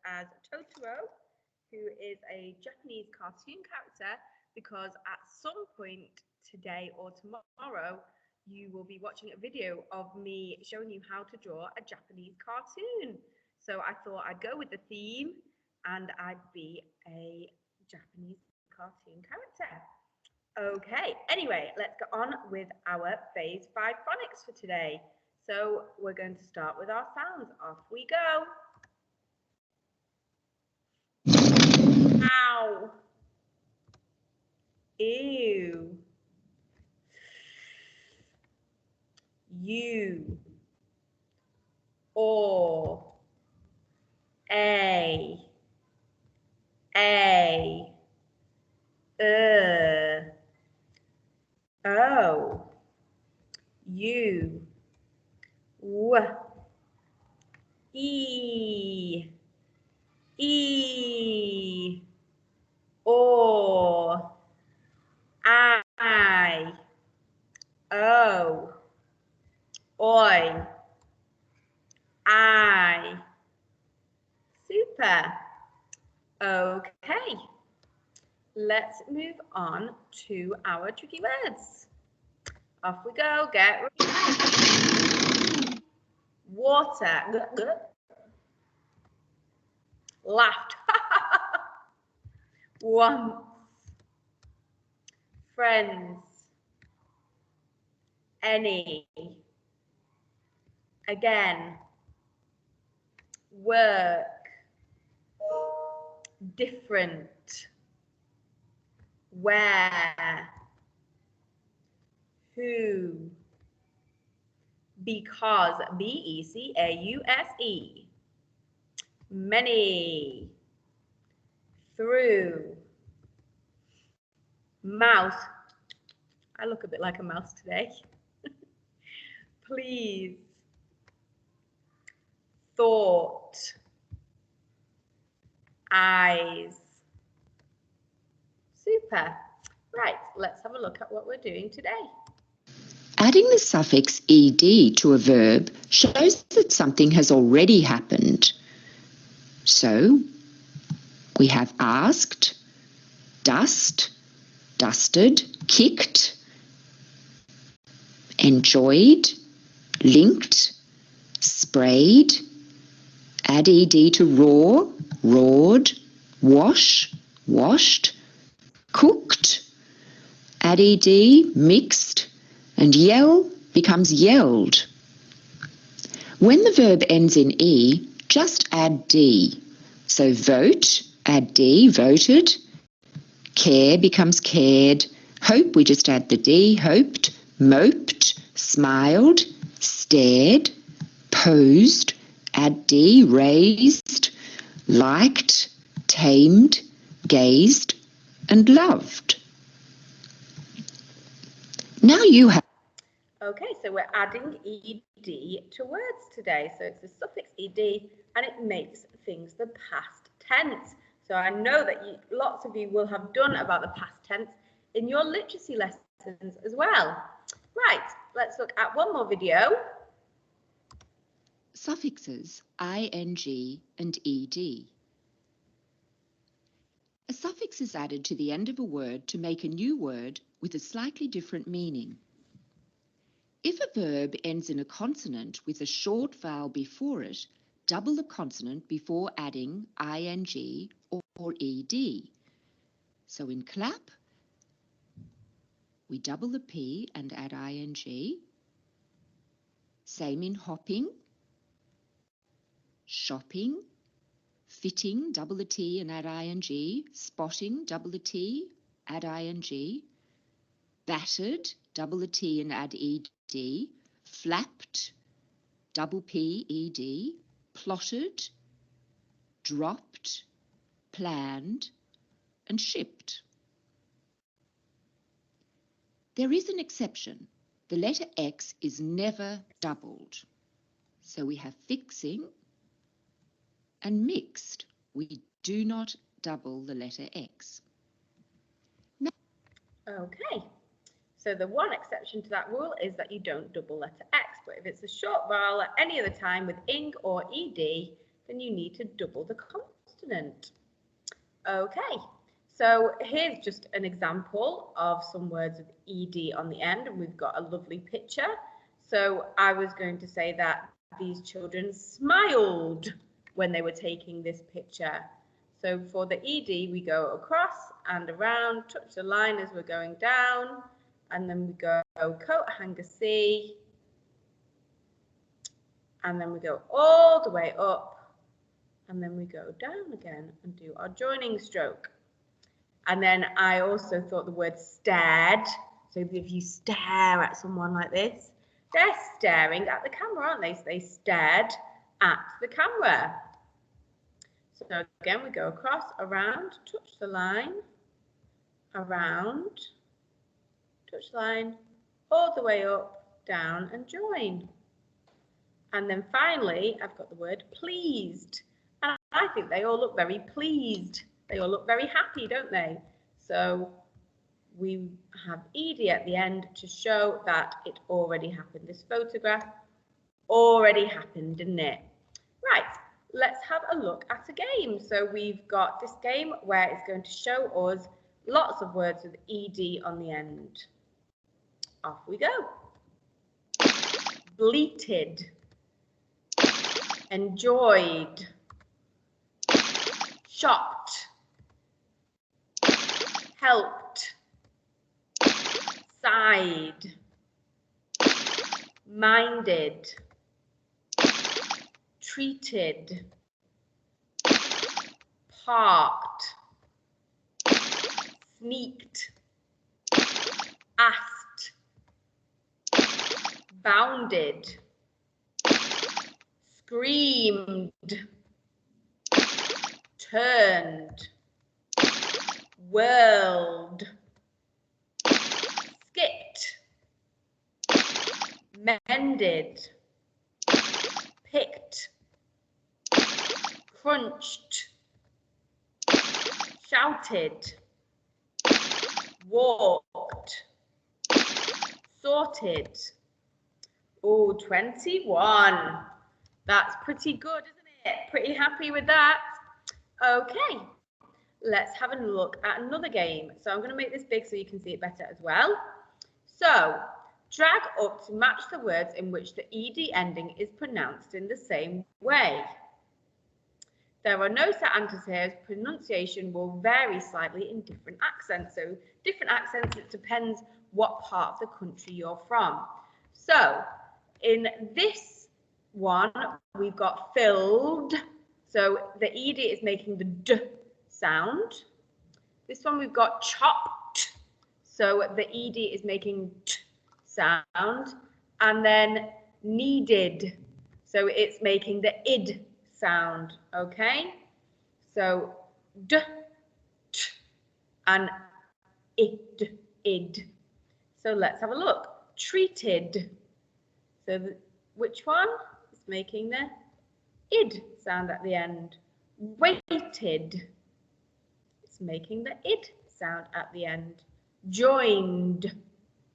as Totoro, who is a Japanese cartoon character, because at some point today or tomorrow, you will be watching a video of me showing you how to draw a Japanese cartoon. So I thought I'd go with the theme and I'd be a Japanese cartoon character. Okay, anyway, let's go on with our phase 5 phonics for today. So we're going to start with our sounds. Off we go. Ow. Ew. U. Or. A. O. U. W. E. O. I. O. Oi. I. Super. Okay. Let's move on to our tricky words. Off we go. Get ready. Water. Laughed. Once. Friends. Any. Again. Work. Different. Where. Who. Because. B-E-C-A-U-S-E. Many. Through. Mouse. I look a bit like a mouse today. Please. Thought. Eyes. Super. Right, let's have a look at what we're doing today. Adding the suffix ed to a verb shows that something has already happened. So, we have asked, dust, dusted, kicked, enjoyed, linked, sprayed, add ed to raw, roared, wash, washed, cooked, add ed, mixed, and yell becomes yelled. When the verb ends in E, just add D. So vote, add D, voted. Care becomes cared. Hope, we just add the D, hoped. Moped, smiled. Stared, posed, add D, raised. Liked, tamed, gazed, and loved. Now you have. Okay, so we're adding ed to words today. So it's the suffix ed and it makes things the past tense. So I know that lots of you will have done about the past tense in your literacy lessons as well. Right, let's look at one more video. Suffixes ing and ed. A suffix is added to the end of a word to make a new word with a slightly different meaning. If a verb ends in a consonant with a short vowel before it, double the consonant before adding ing or ed. So in clap, we double the P and add ing. Same in hopping, shopping, fitting, double the T and add ing. Spotting, double the T, add ing. Battered, double the T and add ed. Flapped, double P, ed. Plotted, dropped, planned, and shipped. There is an exception. The letter X is never doubled. So we have fixing and mixed. We do not double the letter X. Now, okay, so the one exception to that rule is that you don't double letter X, but if it's a short vowel at any other time with ing or ed, then you need to double the consonant. Okay, so here's just an example of some words with ed on the end, and we've got a lovely picture. So I was going to say that these children smiled when they were taking this picture. So for the ed, we go across and around, touch the line as we're going down, and then we go coat hanger C, and then we go all the way up, and then we go down again and do our joining stroke. And then I also thought the word stared. So if you stare at someone like this, they're staring at the camera, aren't they? So they stared at the camera. So again, we go across, around, touch the line, around, touch the line, all the way up, down, and join. And then finally, I've got the word pleased. And I think they all look very pleased. They all look very happy, don't they? So we have ed at the end to show that it already happened. This photograph already happened, didn't it? Right, let's have a look at a game. So we've got this game where it's going to show us lots of words with ed on the end. Off we go. Bleated, enjoyed, shocked, helped, sighed, minded, treated, parked, sneaked, asked, bounded, screamed, turned, whirled, skipped, mended, picked, crunched, shouted, walked, sorted. Oh, 21. That's pretty good, isn't it? Pretty happy with that. Okay, let's have a look at another game. So I'm going to make this big so you can see it better as well. So drag up to match the words in which the ed ending is pronounced in the same way. There are no set answers here. Pronunciation will vary slightly in different accents. So different accents, it depends what part of the country you're from. So in this one, we've got filled. So the ed is making the d sound. This one we've got chopped. So the ed is making t sound. And then needed. So it's making the id sound, okay? So d, t, and id. So let's have a look. Treated. So which one is making the id sound at the end? Waited. It's making the id sound at the end. Joined.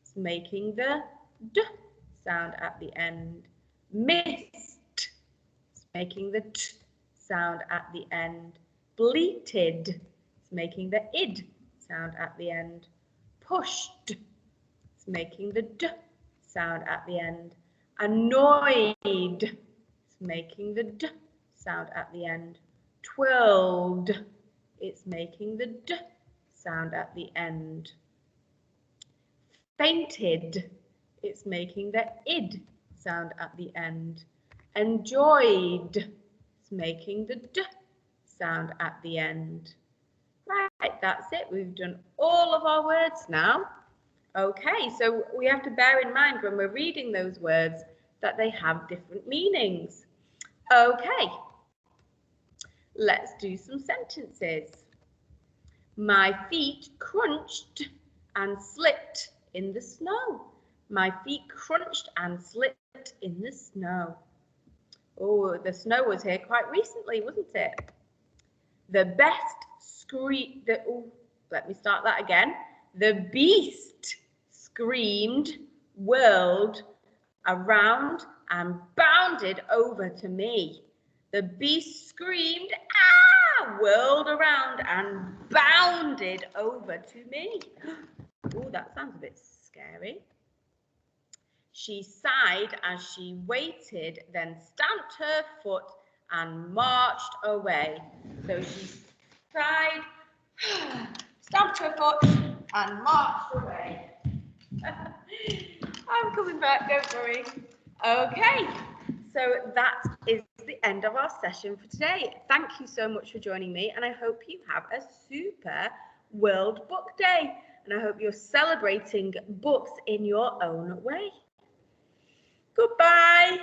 It's making the d sound at the end. Missed. It's making the t sound at the end. Bleated. It's making the id sound at the end. Pushed. It's making the d sound at the end. Annoyed. It's making the d sound at the end. Twirled. It's making the d sound at the end. Fainted. It's making the id sound at the end. Enjoyed. It's making the d sound at the end. Right, that's it. We've done all of our words now. Okay, so we have to bear in mind when we're reading those words that they have different meanings. Okay, let's do some sentences. My feet crunched and slipped in the snow. My feet crunched and slipped in the snow. Oh, the snow was here quite recently, wasn't it? The best scream. Let me start that again. The beast screamed, whirled around, and bounded over to me. The beast screamed, ah, whirled around and bounded over to me. Oh, that sounds a bit scary. She sighed as she waited, then stamped her foot and marched away. So she sighed, stamped her foot and marched away. I'm coming back, don't worry. Okay, so that is the end of our session for today. Thank you so much for joining me, and I hope you have a super World Book Day. And I hope you're celebrating books in your own way. Goodbye.